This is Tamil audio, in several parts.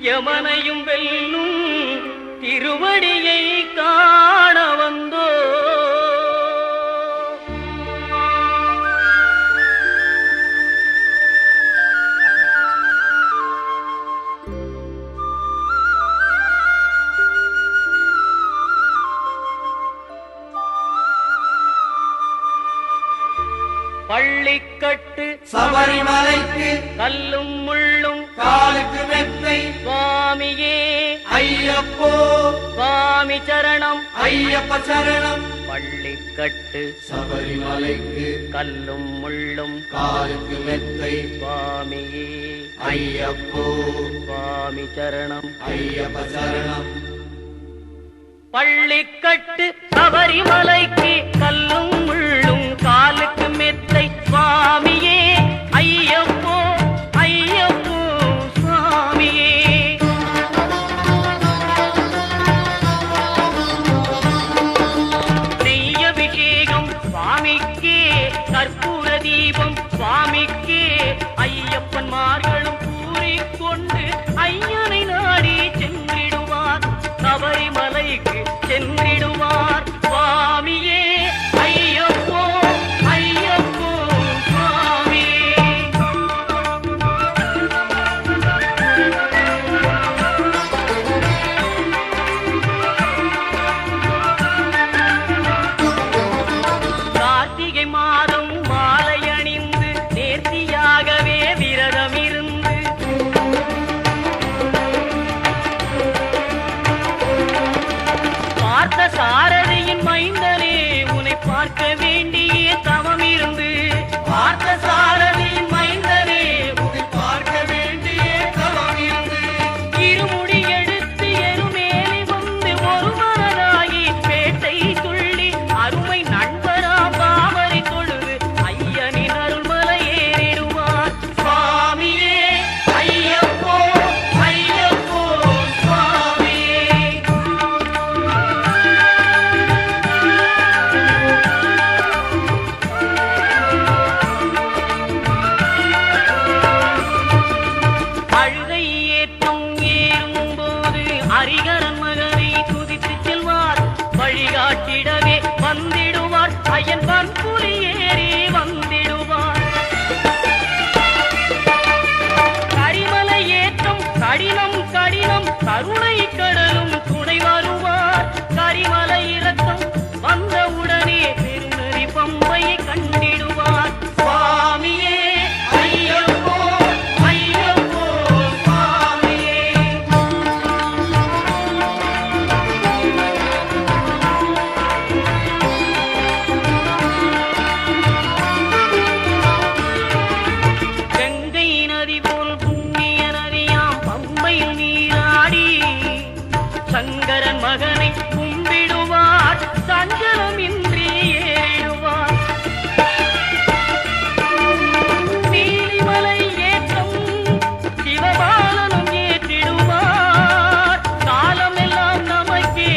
யமனையும் வெல்லும் திருவடியை காண வந்தோ. பள்ளிக்கட்டு சபரிமலைக்கு கல்லும் முள்ளும் காலுக்கு மெத்தை சுவாமியே ஐயப்போ சுவாமி சரணம் ஐயப்ப சரணம். பள்ளிக்கட்டு சபரிமலைக்கு கல்லும் முள்ளும் காலுக்கு மெத்தை சுவாமியே ஐயப்போ சுவாமி சரணம் ஐயப்ப சரணம். பள்ளிக்கட்டு சபரிமலைக்கு கல்லும் முள்ளும் காலுக்கு மெத்தை சுவாமியே ஐயப்போ ஐயப்போ சுவாமியே. நெய்யபிஷேகம் சுவாமிக்கே கற்பூர தீபம் சுவாமிக்கே ஐயப்பன்மார்களும் கூறிக்கொண்டு ஐயனை நாடி சென்றிடுவார் சபரிமலைக்கு சென்றிடுவார் சுவாமியே ஐயப்போ ஐயப்போ சுவாமியே. கார்த்திகை மாதம் மாலை அணிந்து நேர்த்தியாகவே விரதம் இருந்து பார்த்த சாரதியின் மைந்தனே உன்னை பார்க்க வேண்டிய தவம் இருந்து பார்த்த சாரதியின் மைந்தனே உன்னை பார்க்க வேண்டிய தவம் இருந்து இருமுடி எடுத்து எருமேலி வந்து ஒரு மனதாகி பேட்டை துள்ளி அருமை நண்பராம் பாவரை தொழுது ஐயனின் அருள்மலை ஏறிடுவார் சுவாமியே ஐயப்போ ஐயப்போ சுவாமியே. அழுகை ஏற்றம் ஏறும்போது ஹரிகரன் மகனை துதித்து செல்வார் வழிகாட்டிடவே வந்திடுவார் ஐயன் பன்புலி ஏறி வந்திடுவார். கரிமலை ஏற்றம் கடினம் கடினம் கருணை கடலும் துணை வருவார். கரிமலை இறக்கம் வந்தவுடனே பெருநெறி பம்பையை கண்டிடுவார் சுவாமியே ஐயப்போ ஐயப்போ சுவாமியே. கங்கை நதி போல் புண்ணிய நதியாம் பம்பையில் நீராடி சங்கரன் மகனை கும்பிடுவார் சஞ்சலமின்றி ஏறிடுவார். நீலிமலை ஏற்றம் சிவபாலனும் ஏற்றிடுவார். காலமெல்லாம் நமக்கே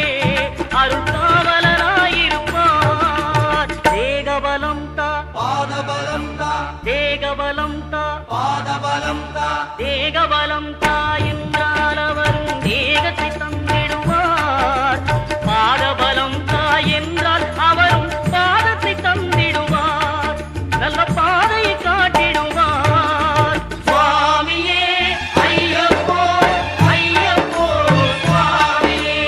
அருள்காவலராயிருப்பார். தேகபலம் தா பாதபலம் தா தேகபலம் தா பாதபலம் தா தேகபலம் தா என்றால் அவரும் தேகத்தை தந்திடுவார். பாதபலம் தா என்றால் அவரும் பாதத்தை தந்திடுவார். நல்ல பாதையை காட்டிடுவார் சுவாமியே ஐயப்போ ஐயப்போ சுவாமியே.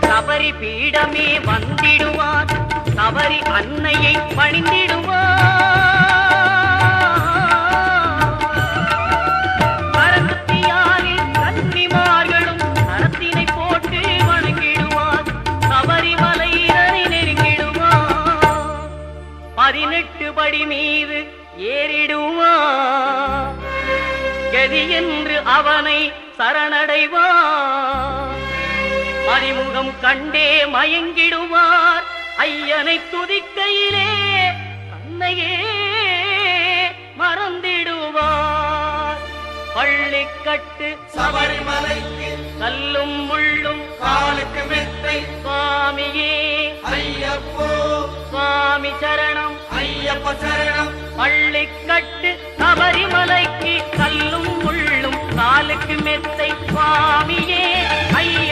சபரி பீடமே வந்திடுவார். சபரி அன்னையை பணிந்திடுவார். பரமத்தியாரில் கன்னிமார்களும் கரத்தினை போட்டு வணங்கிடுவார். சபரிமலையினரை நெருங்கிடுவார். 18 படி மீது ஏறிடுவார். கதி என்று அவனை சரணடைவார். அறிமுகம் கண்டே மயங்கிடுவார். ஐயனை துதிக்கையிலே தன்னையே மறந்திடுவார். பள்ளிக்கட்டு சபரிமலைக்கு கல்லும் முள்ளும் காலுக்கு மெத்தை சுவாமியே சுவாமி சரணம் ஐயப்ப சரணம் பள்ளிக்கட்டு சபரிமலைக்கு கல்லும் முள்ளும் காலுக்கு மெத்தை சுவாமியே ஐய